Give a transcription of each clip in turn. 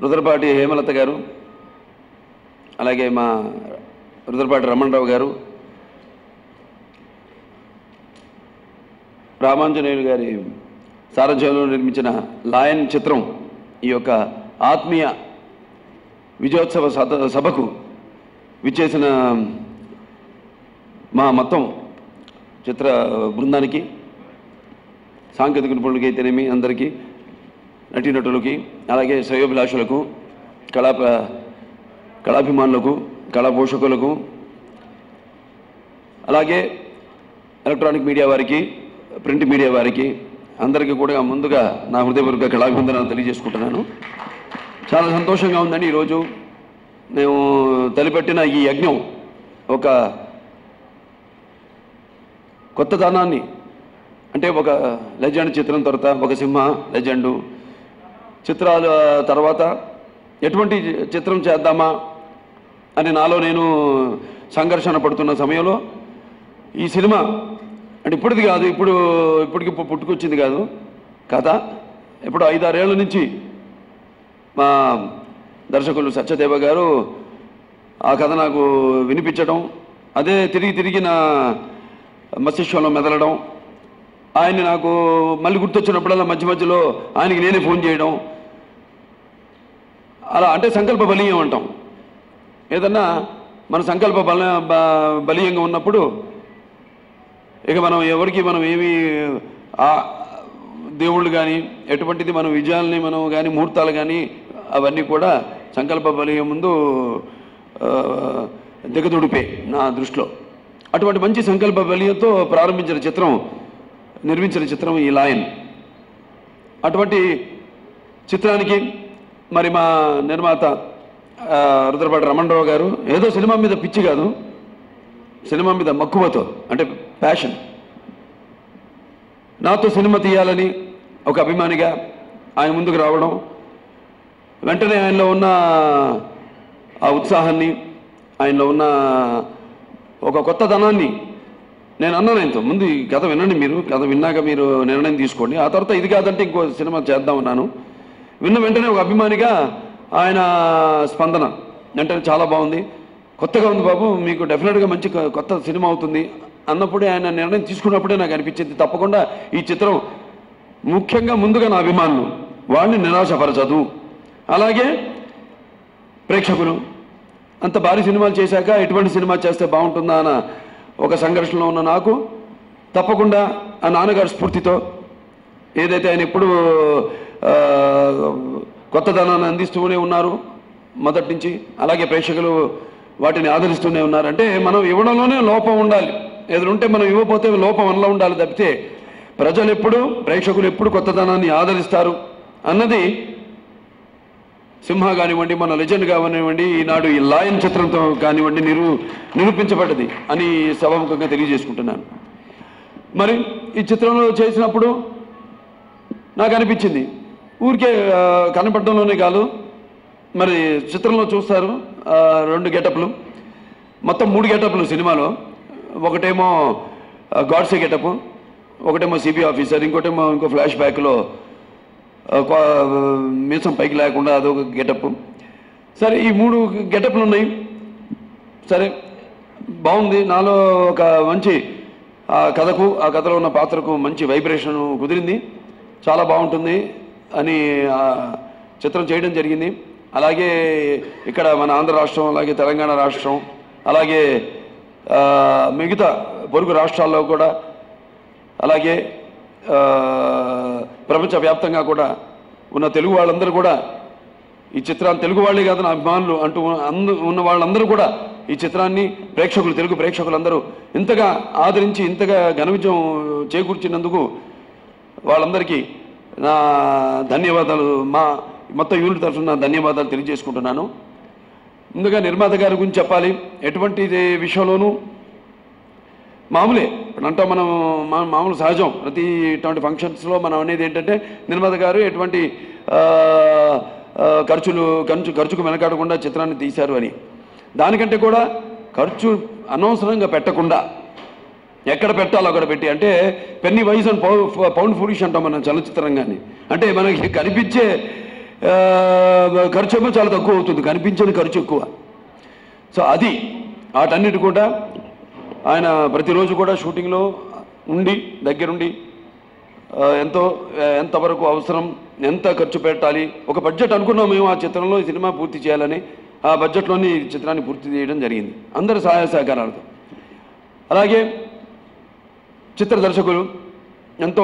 రుద్రపాటి హేమలత గారు, అలాగే మా రుద్రపాటి రమణరావు గారు, రామాంజనేయులు గారి సారథ్యంలో నిర్మించిన లాయన్ చిత్రం ఈ యొక్క ఆత్మీయ విజయోత్సవ సభకు విచ్చేసిన మా మొత్తం చిత్ర బృందానికి, సాంకేతిక నిపుణులకి అయితేనేమి అందరికీ, నటీనటులకి, అలాగే శ్రేయోభిలాషులకు, కళాభిమానులకు, కళా పోషకులకు, అలాగే ఎలక్ట్రానిక్ మీడియా వారికి, ప్రింట్ మీడియా వారికి అందరికీ కూడా ముందుగా నా హృదయపూర్వక కళాభివందనాలు తెలియజేసుకుంటున్నాను. చాలా సంతోషంగా ఉందండి. ఈరోజు మేము తలపెట్టిన ఈ యజ్ఞం ఒక కొత్తదనాన్ని, అంటే ఒక లెజెండ్ చిత్రం తర్వాత ఒక సింహ లెజెండు చిత్రాల తర్వాత ఎటువంటి చిత్రం చేద్దామా అని నాలో నేను సంఘర్షణ పడుతున్న సమయంలో ఈ సినిమా అంటే ఇప్పటిది కాదు, ఇప్పటికి పుట్టుకొచ్చింది కాదు కథ. ఇప్పుడు 5-6 ఏళ్ల నుంచి మా దర్శకులు సత్యదేవ గారు ఆ కథ నాకు వినిపించడం, అదే తిరిగి నా మస్తిష్కంలో మెదలడం, ఆయన్ని నాకు మళ్ళీ గుర్తొచ్చినప్పుడల్లా మధ్యలో ఆయనకి నేనే ఫోన్ చేయడం, అలా అంటే సంకల్ప బలీయం అంటాం. ఏదన్నా మన సంకల్ప బలీయంగా ఉన్నప్పుడు ఇక మనం ఎవరికి మనం ఏమి దేవుళ్ళు కానీ ఎటువంటిది మనం విజయాలని మనం కానీ ముహూర్తాలు కానీ అవన్నీ కూడా సంకల్ప బలీయం ముందు దిగదుడిపే నా దృష్టిలో. అటువంటి మంచి సంకల్ప బలీయంతో నిర్మించిన చిత్రం ఈ లాయన్. అటువంటి చిత్రానికి మరి మా నిర్మాత రుద్రపాటి రమణరావు గారు ఏదో సినిమా మీద పిచ్చి కాదు, సినిమా మీద మక్కువతో, అంటే ప్యాషన్, నాతో సినిమా తీయాలని ఒక అభిమానిగా ఆయన ముందుకు రావడం, వెంటనే ఆయనలో ఉన్న ఆ ఉత్సాహాన్ని, ఆయనలో ఉన్న ఒక కొత్తదనాన్ని నేను అన్నాను ఆయనతో, ముందు ఈ కథ వినండి, మీరు కథ విన్నాక మీరు నిర్ణయం తీసుకోండి, ఆ తర్వాత ఇది కాదంటే ఇంకో సినిమా చేద్దామన్నాను. విన్న వెంటనే ఒక అభిమానిగా ఆయన స్పందన వెంటనే చాలా బాగుంది, కొత్తగా ఉంది బాబు, మీకు డెఫినెట్గా మంచి కొత్త సినిమా అవుతుంది అన్నప్పుడే, ఆయన నిర్ణయం తీసుకున్నప్పుడే నాకు అనిపించింది తప్పకుండా ఈ చిత్రం ముఖ్యంగా ముందుగా నా అభిమానులు వాళ్ళని నిరాశపరచదు, అలాగే ప్రేక్షకులు అంత భారీ సినిమాలు చేశాక ఎటువంటి సినిమా చేస్తే బాగుంటుందా అన్న ఒక సంఘర్షణలో ఉన్న నాకు తప్పకుండా ఆ నాన్నగారి స్ఫూర్తితో ఏదైతే ఆయన ఎప్పుడు కొత్తదనాన్ని అందిస్తూనే ఉన్నారు మొదటి నుంచి, అలాగే ప్రేక్షకులు వాటిని ఆదరిస్తూనే ఉన్నారు. అంటే మనం ఇవ్వడంలోనే లోపం ఉండాలి, ఏదైనా మనం ఇవ్వకపోతే లోపం మనలో ఉండాలి తప్పితే ప్రేక్షకులు ఎప్పుడు కొత్తదనాన్ని ఆదరిస్తారు అన్నది సింహ కానివ్వండి, మన లెజెండ్ కానివ్వండి, ఈనాడు ఈ లాయన్ చిత్రంతో కానివ్వండి నిరూపించబడ్డది అని సభాముఖంగా తెలియజేసుకుంటున్నాను. మరి ఈ చిత్రంలో చేసినప్పుడు నాకు అనిపించింది ఊరికే కనపడడంలోనే కాదు, మరి చిత్రంలో చూస్తారు 2 గెటప్లు, మొత్తం 3 గెటప్లు సినిమాలో. ఒకటేమో గాడ్సే గెటప్, ఒకటేమో సిబి ఆఫీసర్, ఇంకో ఫ్లాష్ బ్యాక్లో మీసం పైకి లేకుండా అదొక గెటప్. సరే ఈ 3 గెటప్లు ఉన్నాయి. సరే బాగుంది, నాలో ఒక మంచి ఆ కథలో ఉన్న పాత్రకు మంచి వైబ్రేషన్ కుదిరింది, చాలా బాగుంటుంది అని చిత్రం చేయడం జరిగింది. అలాగే ఇక్కడ మన ఆంధ్ర రాష్ట్రం, అలాగే తెలంగాణ రాష్ట్రం, అలాగే మిగతా పొరుగు రాష్ట్రాల్లో కూడా, అలాగే ప్రపంచవ్యాప్తంగా కూడా ఉన్న తెలుగు వాళ్ళందరూ కూడా ఈ చిత్రాన్ని, తెలుగు వాళ్ళే కాదు నా అభిమానులు అంటూ ఉన్న వాళ్ళందరూ కూడా ఈ చిత్రాన్ని తెలుగు ప్రేక్షకులందరూ ఇంతగా ఆదరించి ఇంతగా ఘన విజయం చేకూర్చినందుకు వాళ్ళందరికీ నా ధన్యవాదాలు, మా మొత్తం యూనిట్ తరఫున ధన్యవాదాలు తెలియజేసుకుంటున్నాను. ముందుగా నిర్మాత గారి గురించి చెప్పాలి. ఎటువంటి విషయంలోనూ మామూలే అంటాం మనం, మామూలు సహజం. ప్రతి ఇటువంటి ఫంక్షన్స్లో మనం అనేది ఏంటంటే నిర్మాత గారు ఎటువంటి ఖర్చుకు వెనకాడకుండా చిత్రాన్ని తీశారు అని. దానికంటే కూడా ఖర్చు అనవసరంగా పెట్టకుండా ఎక్కడ పెట్టాలో అక్కడ పెట్టి, అంటే penny wise and pound foolish అంటాం మనం చలనచిత్ర రంగాన్ని. అంటే మనకి కనిపించే ఖర్చు ఏమో చాలా తక్కువ అవుతుంది, కనిపించని ఖర్చు ఎక్కువ. సో అది వాటన్నిటి కూడా ఆయన ప్రతిరోజు కూడా షూటింగ్లో ఉండి దగ్గరుండి ఎంతవరకు అవసరం, ఎంత ఖర్చు పెట్టాలి, ఒక బడ్జెట్ అనుకున్నాం మేము ఆ చిత్రంలో ఈ సినిమా పూర్తి చేయాలని. ఆ బడ్జెట్లోని ఈ చిత్రాన్ని పూర్తి చేయడం జరిగింది అందరి సహాయ సహకారాలతో. అలాగే చిత్ర దర్శకులు ఎంతో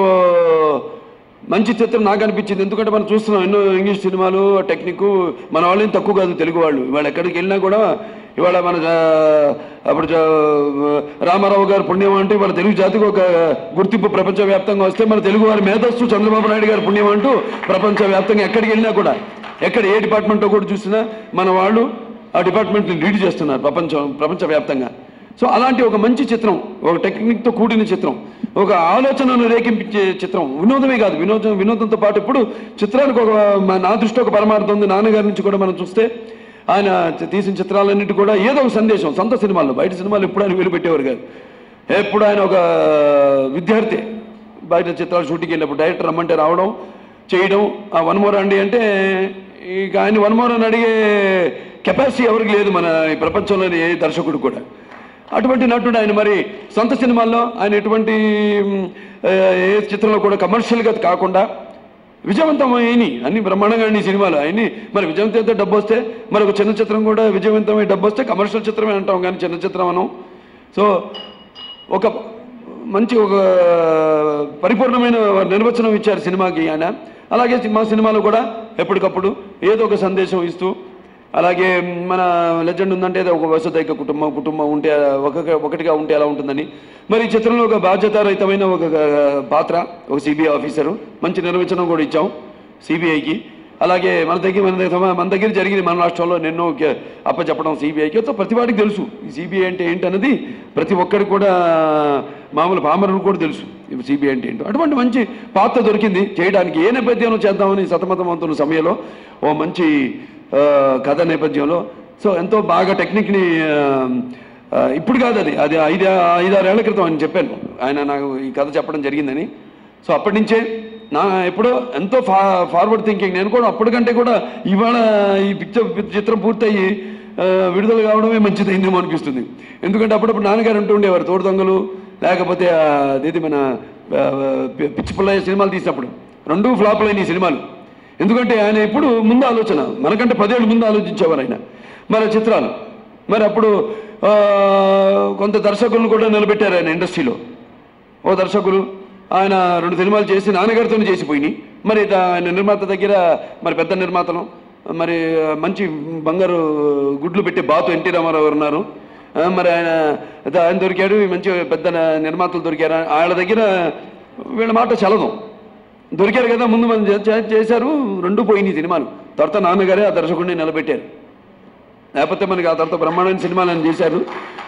మంచి చిత్రం నాకు అనిపించింది. ఎందుకంటే మనం చూస్తున్నాం ఎన్నో ఇంగ్లీష్ సినిమాలు టెక్నిక్, మన వాళ్ళేం తక్కువ కాదు తెలుగు వాళ్ళు. ఇవాళ ఎక్కడికి వెళ్ళినా కూడా ఇవాళ మన అప్పుడు రామారావు గారు పుణ్యం అంటూ ఇవాళ తెలుగు జాతికి ఒక గుర్తింపు ప్రపంచవ్యాప్తంగా వస్తే, మన తెలుగు వారి మేధస్సు చంద్రబాబు నాయుడు గారు పుణ్యం అంటూ ప్రపంచవ్యాప్తంగా ఎక్కడికి వెళ్ళినా కూడా, ఎక్కడ ఏ డిపార్ట్మెంట్లో కూడా చూసినా మన వాళ్ళు ఆ డిపార్ట్మెంట్ని లీడ్ చేస్తున్నారు ప్రపంచవ్యాప్తంగా. సో అలాంటి ఒక మంచి చిత్రం, ఒక టెక్నిక్తో కూడిన చిత్రం, ఒక ఆలోచనను రేకింపించే చిత్రం. వినోదమే కాదు, వినోదంతో పాటు ఇప్పుడు చిత్రానికి నా దృష్టి ఒక పరమార్థం ఉంది. నాన్నగారి నుంచి కూడా మనం చూస్తే ఆయన తీసిన చిత్రాలన్నింటి కూడా ఏదో ఒక సందేశం. సొంత సినిమాల్లో, బయట సినిమాలు ఎప్పుడు ఆయన వెలుపెట్టేవారు కాదు. ఎప్పుడు ఆయన ఒక విద్యార్థి బయట చిత్రాలు షూటింగ్కి వెళ్ళినప్పుడు డైరెక్టర్ రమ్మంటే రావడం, చేయడం. ఆ వన్ మోర్ అండి అంటే ఇక ఆయన వన్ మోర్ అని అడిగే కెపాసిటీ ఎవరికి లేదు మన ఈ ప్రపంచంలోని ఏ దర్శకుడు కూడా. అటువంటి నటుడు ఆయన. మరి సొంత సినిమాల్లో ఆయన ఎటువంటి ఏ చిత్రంలో కూడా కమర్షియల్గా కాకుండా విజయవంతమైనవి అన్ని బ్రహ్మాండంగా ఈ సినిమాలు ఆయన్ని. మరి విజయవంతంతో డబ్బు వస్తే మరి ఒక చిన్న చిత్రం కూడా విజయవంతమై డబ్బు వస్తే కమర్షియల్ చిత్రమే అంటాం కానీ చిన్న చిత్రం అనం. సో ఒక మంచి ఒక పరిపూర్ణమైన నిర్వచనం ఇచ్చారు సినిమాకి ఆయన. అలాగే మా సినిమాలో కూడా ఎప్పటికప్పుడు ఏదో ఒక సందేశం ఇస్తూ, అలాగే మన లెజెండ్ ఉందంటే ఒక వసుదైక కుటుంబం ఉంటే ఒకటిగా ఉంటే ఎలా ఉంటుందని. మరి ఈ చిత్రంలో ఒక బాధ్యతారహితమైన ఒక పాత్ర, ఒక సిబిఐ ఆఫీసరు, మంచి నిర్వచనం కూడా ఇచ్చాం సిబిఐకి. అలాగే మన దగ్గర జరిగింది మన రాష్ట్రంలో ఎన్నో అప్పచెప్పడం సిబిఐకి. ప్రతి వాడికి తెలుసు ఈ సిబిఐ అంటే ఏంటన్నది, ప్రతి ఒక్కరికి కూడా మామూలు పామరులకు కూడా తెలుసు సిబిఐ అంటే ఏంటో. అటువంటి మంచి పాత్ర దొరికింది చేయడానికి. ఏ నేపథ్యంలో చేద్దామని సతమతం అవుతున్న సమయంలో ఓ మంచి కథ నేపథ్యంలో. సో ఎంతో బాగా టెక్నిక్ని ఇప్పుడు కాదు, అది 5-6 ఏళ్ల క్రితం అని చెప్పాను, ఆయన నాకు ఈ కథ చెప్పడం జరిగిందని. సో అప్పటి నుంచే ఎప్పుడో ఎంతో ఫార్వర్డ్ థింకింగ్. నేను కూడా అప్పటికంటే కూడా ఇవాళ ఈ చిత్రం పూర్తయ్యి విడుదల కావడమే మంచిదైందేమో అనిపిస్తుంది. ఎందుకంటే అప్పుడప్పుడు నాన్నగారు అంటూ ఉండేవారు, తోడు దొంగలు లేకపోతే అదేది మన పిచ్చి పుల్లయ్య సినిమాలు తీసినప్పుడు 2 ఫ్లాపులు అయిన ఈ సినిమాలు. ఎందుకంటే ఆయన ఎప్పుడు ముందు ఆలోచన, మనకంటే 10 ఏళ్ళు ముందు ఆలోచించేవారు ఆయన మరి చిత్రాలు. మరి అప్పుడు కొంత దర్శకులను కూడా నిలబెట్టారు ఆయన ఇండస్ట్రీలో. ఓ దర్శకులు ఆయన 2 సినిమాలు చేసి నాన్నగారితోనే చేసిపోయినాయి. మరి ఆయన నిర్మాత దగ్గర మరి పెద్ద నిర్మాతలు, మరి మంచి బంగారు గుడ్లు పెట్టే బాతు ఎన్టీ రామారావు గారు ఉన్నారు. మరి ఆయన దొరికాడు, మంచి పెద్ద నిర్మాతలు దొరికారు. వాళ్ళ దగ్గర వీళ్ళ మాట చలదు, దొరికారు కదా ముందు మనం చేశారు. 2 పోయినాయి సినిమాలు. తర్వాత నాన్నగారే ఆ దర్శకుడిని నిలబెట్టారు. లేకపోతే మనకి ఆ తర్వాత బ్రహ్మాండమైన సినిమాలు అని చేశారు.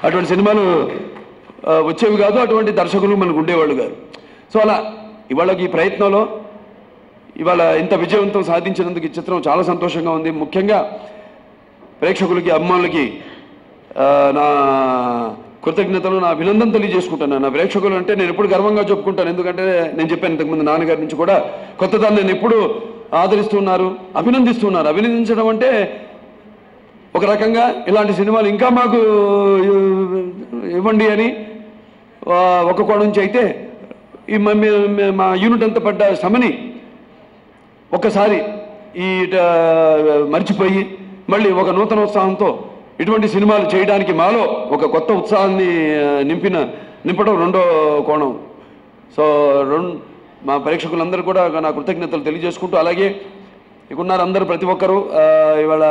అటువంటి సినిమాలు వచ్చేవి కాదు, అటువంటి దర్శకులు మనకు ఉండేవాళ్ళు కాదు. సో అలా ఇవాళకి ఈ ప్రయత్నంలో ఇవాళ ఇంత విజయవంతం సాధించినందుకు ఈ చిత్రం చాలా సంతోషంగా ఉంది. ముఖ్యంగా ప్రేక్షకులకి, అభిమానులకి నా కృతజ్ఞతలు, నా అభినందన తెలియజేసుకుంటాను. నా ప్రేక్షకులు అంటే నేను ఎప్పుడు గర్వంగా చెప్పుకుంటాను. ఎందుకంటే నేను చెప్పాను ఇంతకుముందు నాన్నగారి నుంచి కూడా కొత్తదాన్ని నేను ఎప్పుడు ఆదరిస్తున్నారు, అభినందిస్తున్నారు. అభినందించడం అంటే ఒక రకంగా ఇలాంటి సినిమాలు ఇంకా మాకు ఇవ్వండి అని ఒక కోణం నుంచి అయితే, ఈ మా యూనిట్ అంతా పడ్డ శ్రమని ఒక్కసారి మర్చిపోయి మళ్ళీ ఒక నూతన ఉత్సాహంతో ఇటువంటి సినిమాలు చేయడానికి మాలో ఒక కొత్త ఉత్సాహాన్ని నింపడం రెండో కోణం. సో మా ప్రేక్షకులందరూ కూడా నా కృతజ్ఞతలు తెలియజేసుకుంటూ, అలాగే ఇకున్నారు అందరూ ప్రతి ఒక్కరూ ఇవాళ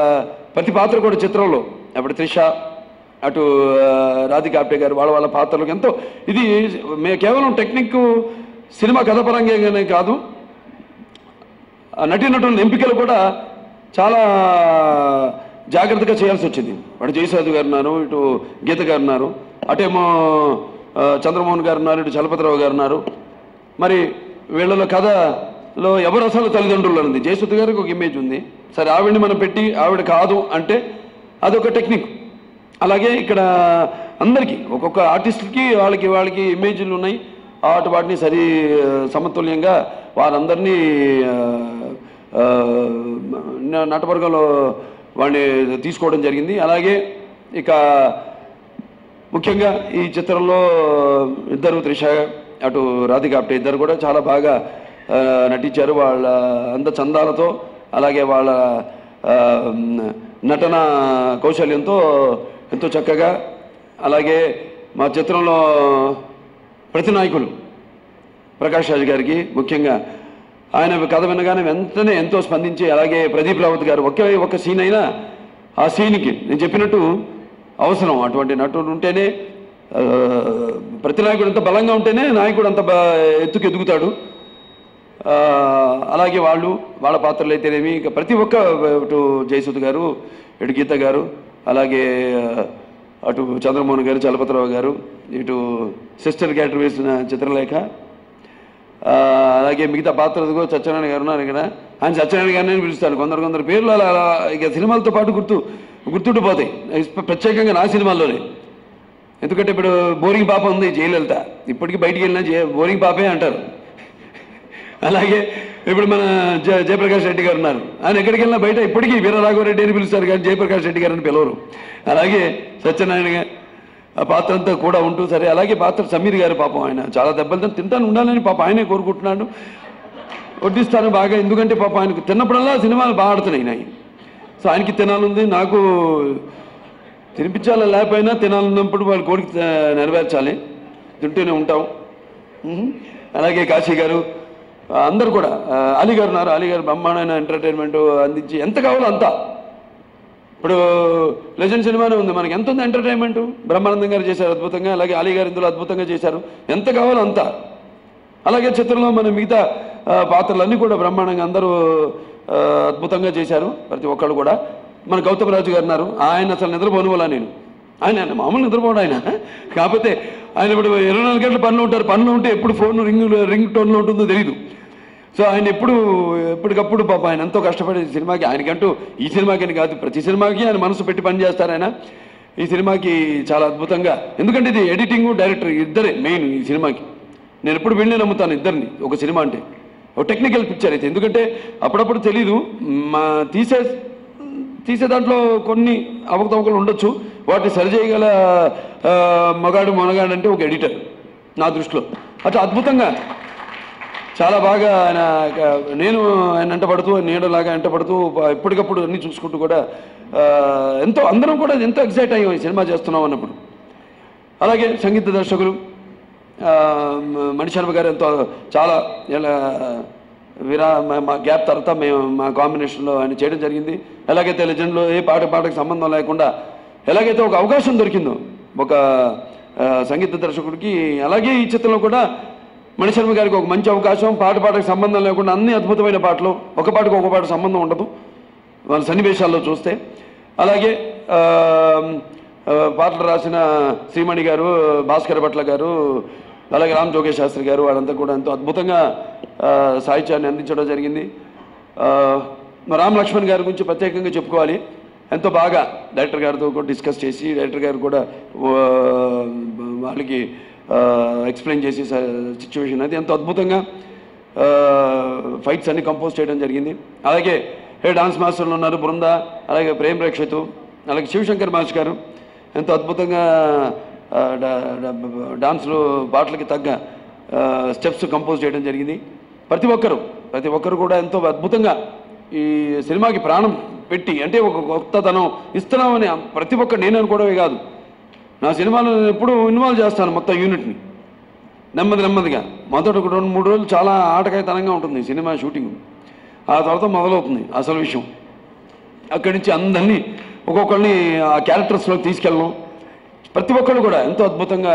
ప్రతి పాత్ర కూడా చిత్రంలో, అప్పుడు త్రిష, అటు రాధికా ఆప్టే గారు వాళ్ళ పాత్రలకు ఎంతో ఇది కేవలం టెక్నిక్ సినిమా కథపరంగానే కాదు, నటీనటుల ఎంపికలు కూడా చాలా జాగ్రత్తగా చేయాల్సి వచ్చింది. అటు జయసాధు గారు ఉన్నారు, ఇటు గీత గారు ఉన్నారు, అటేమో చంద్రమోహన్ గారు ఉన్నారు, ఇటు చలపతిరావు గారు ఉన్నారు. మరి వీళ్ళలో కథలో ఎవరు అసలు తల్లిదండ్రులు ఉంది. జయసుధ గారికి ఒక ఇమేజ్ ఉంది, సరే ఆవిడని మనం పెట్టి ఆవిడ కాదు అంటే అదొక టెక్నిక్. అలాగే ఇక్కడ అందరికీ ఒక్కొక్క ఆర్టిస్ట్కి వాళ్ళకి ఇమేజ్లు ఉన్నాయి. వాటిని సమతుల్యంగా వారందరినీ నటవర్గంలో వాడిని తీసుకోవడం జరిగింది. అలాగే ఇక ముఖ్యంగా ఈ చిత్రంలో ఇద్దరు త్రిష అటు రాధిక ఆప్టే ఇద్దరు కూడా చాలా బాగా నటించారు. వాళ్ళ చందాలతో అలాగే వాళ్ళ నటన కౌశల్యంతో ఎంతో చక్కగా. అలాగే మా చిత్రంలో ప్రతినాయకులు ప్రకాష్ రాజ్ గారికి ముఖ్యంగా ఆయన కథ వినగానే వెంటనే ఎంతో స్పందించి, అలాగే ప్రదీప్ రావత్ గారు ఒక్క సీన్ అయినా ఆ సీన్కి నేను చెప్పినట్టు అవసరం. అటువంటి నటుడు ఉంటేనే ప్రతినాయకుడు అంత బలంగా ఉంటేనే నాయకుడు అంత ఎదుగుతాడు. అలాగే వాళ్ళ పాత్రలు అయితేనేమి ఇక ప్రతి ఒక్క ఇటు జయసుధ్ గారు, ఇటు గీత గారు, అలాగే అటు చంద్రమోహన్ గారు, చలపతిరావు గారు, ఇటు సిస్టర్ క్యారెక్టర్ వేసిన చిత్రలేఖ, అలాగే మిగతా పాత్రలు సత్యనారాయణ గారు ఉన్నారు ఇక్కడ. ఆయన సత్యనారాయణ గారిని పిలుస్తాను. కొందరు పేర్లు అలా ఇక సినిమాలతో పాటు గుర్తుండిపోతాయి, ప్రత్యేకంగా నా సినిమాల్లోనే. ఎందుకంటే ఇప్పుడు బోరింగ్ పాప ఉంది జయలలిత, ఇప్పటికీ బయటికి వెళ్ళినా బోరింగ్ పాపే అంటారు. అలాగే ఇప్పుడు మన జయప్రకాష్ రెడ్డి గారు ఉన్నారు, ఆయన ఎక్కడికి వెళ్ళినా బయట ఇప్పటికీ వీరరాఘవరెడ్డి అని పిలుస్తారు కానీ జయప్రకాష్ రెడ్డి గారు అని పిలవరు. అలాగే సత్యనారాయణ ఆ పాత్ర అంతా కూడా ఉంటూ సరే. అలాగే పాత్ర సమీర్ గారు పాపం ఆయన చాలా దెబ్బలు తింటాను ఉండాలని పాప ఆయనే కోరుకుంటున్నాడు. వడ్డిస్తాను బాగా, ఎందుకంటే పాప ఆయనకు తిన్నప్పుడల్లా సినిమాలు బాగా ఆడుతున్నాయి. సో ఆయనకి తినాలుంది, నాకు తినిపించాలి, లేకపోయినా తినాలన్నప్పుడు వాళ్ళ కోరిక నెరవేర్చాలి, తింటూనే ఉంటాం. అలాగే కాశీ గారు, అందరు కూడా, అలీ గారు ఉన్నారు. అలీ గారు బ్రహ్మాండమైన ఎంటర్టైన్మెంట్ అందించి ఎంత కావాలో అంతా. ఇప్పుడు లెజెండ్ సినిమానే ఉంది, మనకి ఎంత ఉంది ఎంటర్టైన్మెంట్. బ్రహ్మానందం గారు చేశారు అద్భుతంగా, అలాగే అలీ గారు ఇందులో అద్భుతంగా చేశారు, ఎంత కావాలో అంతా. అలాగే చిత్రంలో మన మిగతా పాత్రలన్నీ కూడా బ్రహ్మాండంగా అందరూ అద్భుతంగా చేశారు, ప్రతి ఒక్కళ్ళు కూడా. మన గౌతమ్ రాజు గారు ఉన్నారు, ఆయన అసలు నిద్రపోను వల్ల ఆయన మామూలు నిద్రపోవడం ఆయన. కాకపోతే ఆయన ఇప్పుడు 24 గంటల పనిలో ఉంటారు. పనిలో ఉంటే ఎప్పుడు ఫోన్ రింగ్ టోన్లో ఉంటుందో తెలియదు. సో ఆయన ఎప్పటికప్పుడు పాప ఆయన ఎంతో కష్టపడే సినిమాకి, ఆయనకంటూ ఈ సినిమాకి కాదు ప్రతి సినిమాకి ఆయన మనసు పెట్టి పని చేస్తారు. ఆయన ఈ సినిమాకి చాలా అద్భుతంగా, ఎందుకంటే ఇది ఎడిటింగ్ డైరెక్టర్ ఇద్దరే మెయిన్ ఈ సినిమాకి. నేను ఎప్పుడు వెళ్ళి నమ్ముతాను ఇద్దరిని ఒక సినిమా అంటే. ఒక టెక్నికల్ పిక్చర్ అయితే, ఎందుకంటే అప్పుడప్పుడు తెలీదు, తీసే దాంట్లో కొన్ని అవకతవకలు ఉండొచ్చు, వాటిని సరిచేయగల మొనగాడు అంటే ఒక ఎడిటర్ నా దృష్టిలో. అట్లా అద్భుతంగా చాలా బాగా నేను ఆయన వెంటబడుతూ, నీడలాగా వెంటబడుతూ ఎప్పటికప్పుడు అన్నీ చూసుకుంటూ కూడా అందరం కూడా ఎంతో ఎక్సైట్ అయ్యాం ఈ సినిమా చేస్తున్నాం అన్నప్పుడు. అలాగే సంగీత దర్శకులు మణిశర్మ గారు ఎంతో చాలా మా గ్యాప్ తర్వాత మా కాంబినేషన్లో ఆయన చేయడం జరిగింది. ఎలాగైతే లెజెండ్లో ఏ పాటకు సంబంధం లేకుండా ఎలాగైతే ఒక అవకాశం దొరికిందో ఒక సంగీత దర్శకుడికి, అలాగే ఈ చిత్రంలో కూడా మణిశర్మ గారికి ఒక మంచి అవకాశం. పాటకు సంబంధం లేకుండా అన్ని అద్భుతమైన పాటలు, ఒక పాట సంబంధం ఉండదు వాళ్ళ సన్నివేశాల్లో చూస్తే. అలాగే పాటలు రాసిన శ్రీమణి గారు, భాస్కర్ భట్ల గారు, అలాగే రామ్ జోగేష్ శాస్త్రి గారు, వాళ్ళంతా కూడా ఎంతో అద్భుతంగా సాహిత్యాన్ని అందించడం జరిగింది. రామ్ లక్ష్మణ్ గారి గురించి ప్రత్యేకంగా చెప్పుకోవాలి. ఎంతో బాగా డైరెక్టర్ గారితో కూడా డిస్కస్ చేసి, డైరెక్టర్ గారు కూడా వాళ్ళకి ఎక్స్ప్లెయిన్ చేసి సిచ్యువేషన్ అది ఎంతో అద్భుతంగా ఫైట్స్ అన్ని కంపోజ్ చేయడం జరిగింది. అలాగే డాన్స్ మాస్టర్లు ఉన్నారు బృంద, అలాగే ప్రేమ్ రక్షిత్, అలాగే శివశంకర్ మాస్టర్ గారు ఎంతో అద్భుతంగా డాన్స్లు పాటలకి తగ్గ స్టెప్స్ కంపోజ్ చేయడం జరిగింది. ప్రతి ఒక్కరు కూడా ఎంతో అద్భుతంగా ఈ సినిమాకి ప్రాణం పెట్టి, అంటే ఒక కొత్తదనం ఇస్తున్నామని ప్రతి ఒక్కరు, నేను అనుకోవడమే కాదు, నా సినిమాలో నేను ఎప్పుడూ ఇన్వాల్వ్ చేస్తాను మొత్తం యూనిట్ని. నెమ్మదిగా మొదట ఒక 2-3 రోజులు చాలా ఆటకాయతనంగా ఉంటుంది సినిమా షూటింగ్, ఆ తర్వాత మొదలవుతుంది అసలు విషయం. అక్కడి నుంచి అందరినీ ఒక్కొక్కరిని ఆ క్యారెక్టర్స్లోకి తీసుకెళ్ళడం, ప్రతి ఒక్కళ్ళు కూడా ఎంతో అద్భుతంగా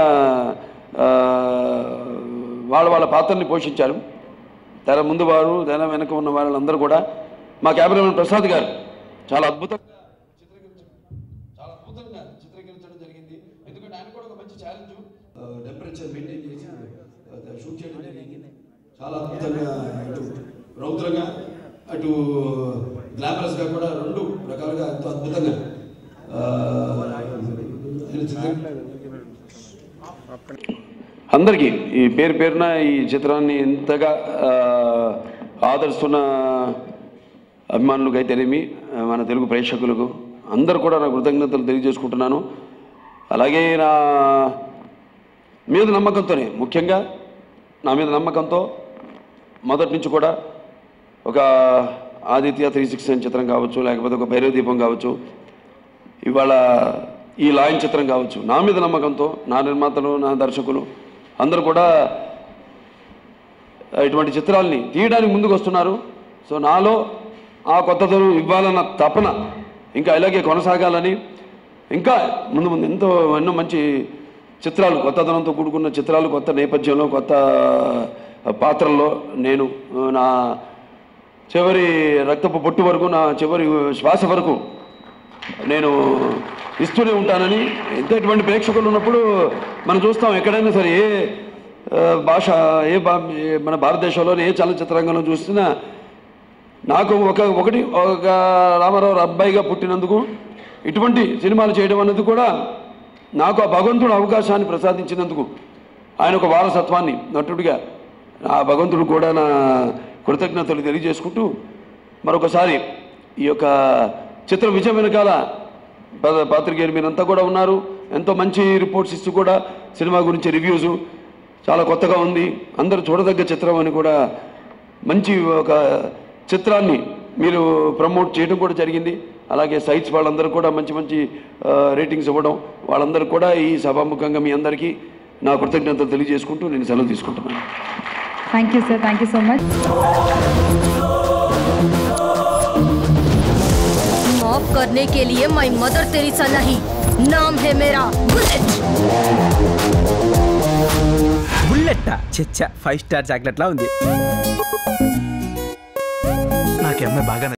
వాళ్ళ పాత్రని పోషించారు. తెర ముందు వారు, తెర వెనక ఉన్న వాళ్ళందరూ కూడా. మా కెమెరామెన్ ప్రసాద్ గారు చాలా అద్భుతంగా చిత్రీకరించడం జరిగింది. ఎందుకంటే ఆయన కూడా ఒక మంచి ఛాలెంజ్, టెంపరేచర్ మెయింటైన్ చేసి షూట్ చేయడం జరిగింది. చాలా అద్భుతంగా, అటు రౌద్రంగా అటు గ్లామరస్గా కూడా 2 రకాలుగా ఎంతో అద్భుతంగా అందరికీ ఈ పేరున ఈ చిత్రాన్ని ఎంతగా ఆదరిస్తున్న అభిమానులకు అయితేనేమి మన తెలుగు ప్రేక్షకులకు అందరూ కూడా నా కృతజ్ఞతలు తెలియజేసుకుంటున్నాను. అలాగే నా మీద నమ్మకంతోనే, ముఖ్యంగా నా మీద నమ్మకంతో మొదటి నుంచి కూడా ఒక ఆదిత్య 367 చిత్రం కావచ్చు, లేకపోతే ఒక భైరవ దీపం కావచ్చు, ఇవాళ ఈ లాయన్ చిత్రం కావచ్చు, నా మీద నమ్మకంతో నా నిర్మాతలు, నా దర్శకులు అందరూ కూడా ఇటువంటి చిత్రాల్ని తీయడానికి ముందుకు వస్తున్నారు. సో నాలో ఆ కొత్తదనం ఇవ్వాలన్న తపన ఇంకా ఇలాగే కొనసాగాలని, ఇంకా ముందు ఎన్నో మంచి చిత్రాలు, కొత్తదనంతో కూడుకున్న చిత్రాలు, కొత్త నేపథ్యంలో, కొత్త పాత్రల్లో నేను నా చివరి రక్తపు పొట్టు వరకు, నా చివరి శ్వాస వరకు నేను ఇస్తూనే ఉంటానని. ఎంతటువంటి ప్రేక్షకులు ఉన్నప్పుడు మనం చూస్తాం, ఎక్కడైనా సరే ఏ భాష, మన భారతదేశంలోనే ఏ చలనచిత్రంగంలో చూసినా నాకు ఒక రామారావు అబ్బాయిగా పుట్టినందుకు ఇటువంటి సినిమాలు చేయడం అన్నది కూడా నాకు ఆ భగవంతుడు అవకాశాన్ని ప్రసాదించినందుకు, ఆయన ఒక వారసత్వాన్ని నటుడిగా ఆ భగవంతుడు కూడా నా కృతజ్ఞతలు తెలియజేసుకుంటూ, మరొకసారి ఈ యొక్క చిత్ర విజయం వెనకాల పాత్రికేయులు మీరంతా కూడా ఉన్నారు. ఎంతో మంచి రిపోర్ట్స్ ఇస్తూ కూడా సినిమా గురించి రివ్యూస్ చాలా కొత్తగా ఉంది, అందరూ చూడదగ్గ చిత్రం అని కూడా మంచి ఒక చిత్రాన్ని మీరు ప్రమోట్ చేయడం కూడా జరిగింది. అలాగే సైట్స్ వాళ్ళందరూ కూడా మంచి మంచి రేటింగ్స్ ఇవ్వడం, వాళ్ళందరూ కూడా ఈ సభాముఖంగా మీ అందరికీ నా కృతజ్ఞతలు తెలియజేసుకుంటూ నేను సెలవు తీసుకుంటున్నాను. Thank you sir, thank you so much. माफ करने के लिए मैं मदर तेरेसा नहीं, नाम है मेरा बुलेट. బుల్లెట్ చెచ్చ 5 స్టార్ చాక్లెట్ లా ఉంది. నాకేమో బాగా